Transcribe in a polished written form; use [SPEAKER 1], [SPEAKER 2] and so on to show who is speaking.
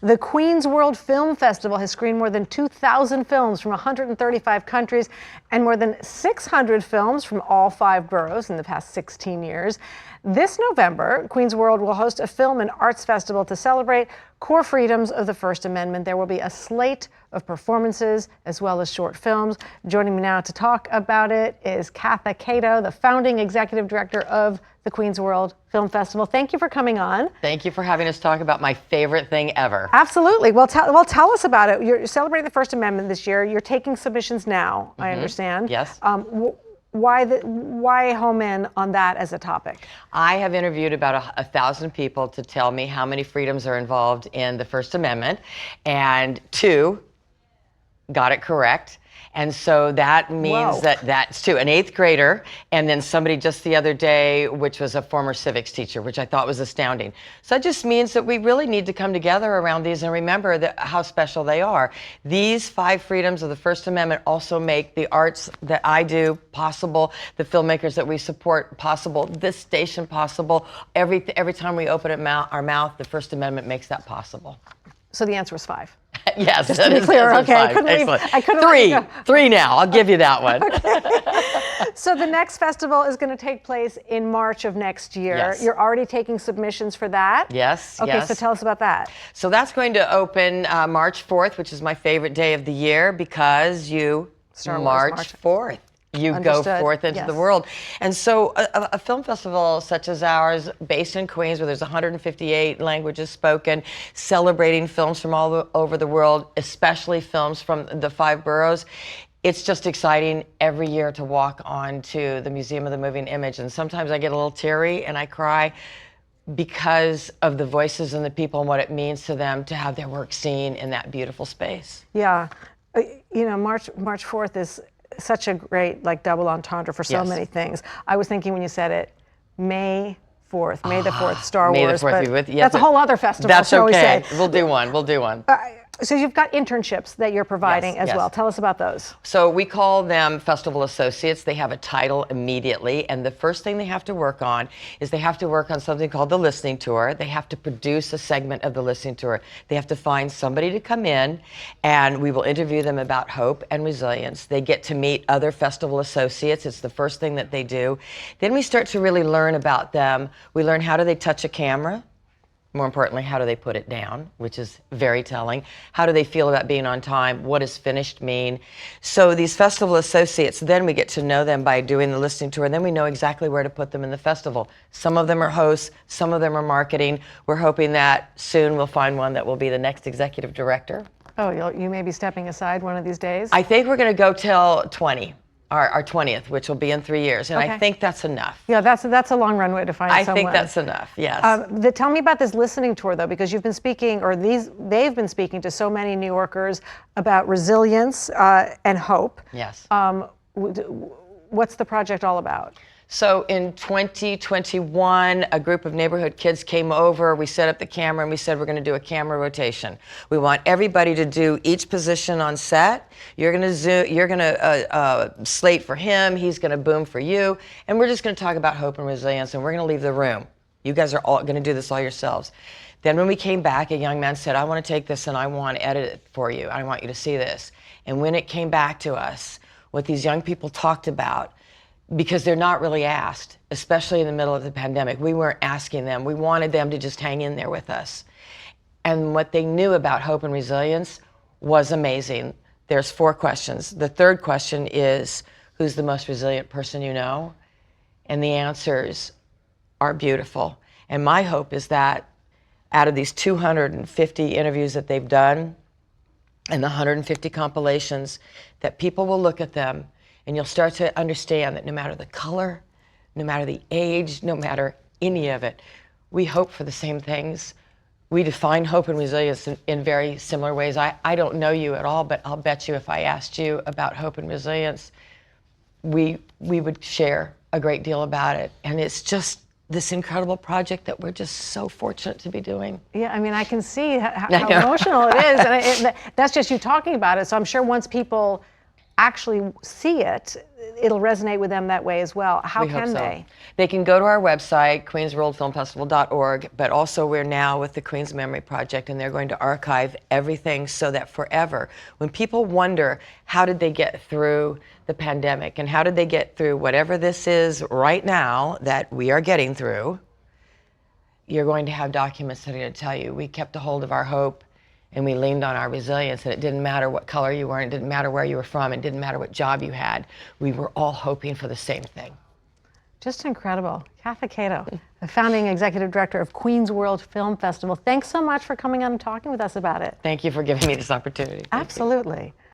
[SPEAKER 1] The Queens World Film Festival has screened more than 2,000 films from 135 countries and more than 600 films from all 5 boroughs in the past 16 years. This November, Queens World will host a film and arts festival to celebrate core freedoms of the First Amendment. There will be a slate of performances as well as short films. Joining me now to talk about it is Katha Cato, the founding executive director of the Queens World Film Festival. Thank you for coming on.
[SPEAKER 2] Thank you for having us talk about my favorite thing ever.
[SPEAKER 1] Absolutely. Well, tell us about it. You're celebrating the First Amendment this year. You're taking submissions now, I understand.
[SPEAKER 2] Yes.
[SPEAKER 1] Why home in on that as a topic?
[SPEAKER 2] I have interviewed about 1,000 people to tell me how many freedoms are involved in the First Amendment, and 2 got it correct. And so that means that's 2, an 8th grader, and then somebody just the other day, which was a former civics teacher, which I thought was astounding. So that just means that we really need to come together around these and remember how special they are. These 5 freedoms of the First Amendment also make the arts that I do possible, the filmmakers that we support possible, this station possible. Every time we open our mouth, the First Amendment makes that possible.
[SPEAKER 1] So the answer is 5.
[SPEAKER 2] Yes,
[SPEAKER 1] just to be clear. Okay, I couldn't
[SPEAKER 2] 3 now. I'll give you that one.
[SPEAKER 1] Okay. So the next festival is going to take place in March of next year.
[SPEAKER 2] Yes.
[SPEAKER 1] You're already taking submissions for that?
[SPEAKER 2] Yes.
[SPEAKER 1] Okay, so tell us about that.
[SPEAKER 2] So that's going to open March 4th, which is my favorite day of the year because March 4th. You
[SPEAKER 1] Understood.
[SPEAKER 2] Go forth into the world. And so a film festival such as ours, based in Queens, where there's 158 languages spoken, celebrating films from all over the world, especially films from the 5 boroughs, it's just exciting every year to walk onto the Museum of the Moving Image. And sometimes I get a little teary and I cry because of the voices and the people and what it means to them to have their work seen in that beautiful space.
[SPEAKER 1] Yeah. March 4th is such a great double entendre for so many things. I was thinking when you said it, May 4th, May the 4th, Star
[SPEAKER 2] May
[SPEAKER 1] Wars.
[SPEAKER 2] The 4th,
[SPEAKER 1] but that's a whole other festival.
[SPEAKER 2] That's okay.
[SPEAKER 1] Say.
[SPEAKER 2] We'll do one.
[SPEAKER 1] So you've got internships that you're providing as well. Tell us about those.
[SPEAKER 2] So we call them festival associates. They have a title immediately, and the first thing they have to work on is they have to work on something called the listening tour. They have to produce a segment of the listening tour. They have to find somebody to come in, and we will interview them about hope and resilience. They get to meet other festival associates. It's the first thing that they do. Then we start to really learn about them. We learn how do they touch a camera. More importantly, how do they put it down, which is very telling. How do they feel about being on time? What does finished mean? So these festival associates, then we get to know them by doing the listening tour, and then we know exactly where to put them in the festival. Some of them are hosts, some of them are marketing. We're hoping that soon we'll find one that will be the next executive director.
[SPEAKER 1] Oh, you may be stepping aside one of these days?
[SPEAKER 2] I think we're going to go till 20. Our 20th, which will be in 3 years, and I think that's enough.
[SPEAKER 1] Yeah, that's a long runway to find someone.
[SPEAKER 2] I think that's enough. Yes.
[SPEAKER 1] Tell me about this listening tour, though, because you've been speaking, they've been speaking to so many New Yorkers about resilience and hope.
[SPEAKER 2] Yes.
[SPEAKER 1] What's the project all about?
[SPEAKER 2] So in 2021, a group of neighborhood kids came over. We set up the camera and we said we're going to do a camera rotation. We want everybody to do each position on set. You're going to zoom. You're going to slate for him. He's going to boom for you, and we're just going to talk about hope and resilience. And we're going to leave the room. You guys are all going to do this all yourselves. Then when we came back, a young man said, "I want to take this and I want to edit it for you. I want you to see this." And when it came back to us, what these young people talked about. Because they're not really asked, especially in the middle of the pandemic. We weren't asking them. We wanted them to just hang in there with us. And what they knew about hope and resilience was amazing. There's 4 questions. The 3rd question is, who's the most resilient person you know? And the answers are beautiful. And my hope is that out of these 250 interviews that they've done and the 150 compilations, that people will look at them and you'll start to understand that no matter the color, no matter the age, no matter any of it, we hope for the same things. We define hope and resilience in very similar ways. I don't know you at all, but I'll bet you if I asked you about hope and resilience, we would share a great deal about it. And it's just this incredible project that we're just so fortunate to be doing.
[SPEAKER 1] Yeah, I mean, I can see how emotional it is. And that's just you talking about it. So I'm sure once people actually see it, it'll resonate with them that way as well. How
[SPEAKER 2] We hope
[SPEAKER 1] can
[SPEAKER 2] so.
[SPEAKER 1] they?
[SPEAKER 2] They can go to our website, queensworldfilmfestival.org, but also we're now with the Queen's Memory Project, and they're going to archive everything so that forever, when people wonder how did they get through the pandemic and how did they get through whatever this is right now that we are getting through, you're going to have documents that are going to tell you we kept a hold of our hope and we leaned on our resilience, and it didn't matter what color you were, and it didn't matter where you were from, it didn't matter what job you had. We were all hoping for the same thing.
[SPEAKER 1] Just incredible. Katha Cato, the founding executive director of Queens World Film Festival. Thanks so much for coming on and talking with us about it.
[SPEAKER 2] Thank you for giving me this opportunity.
[SPEAKER 1] Absolutely.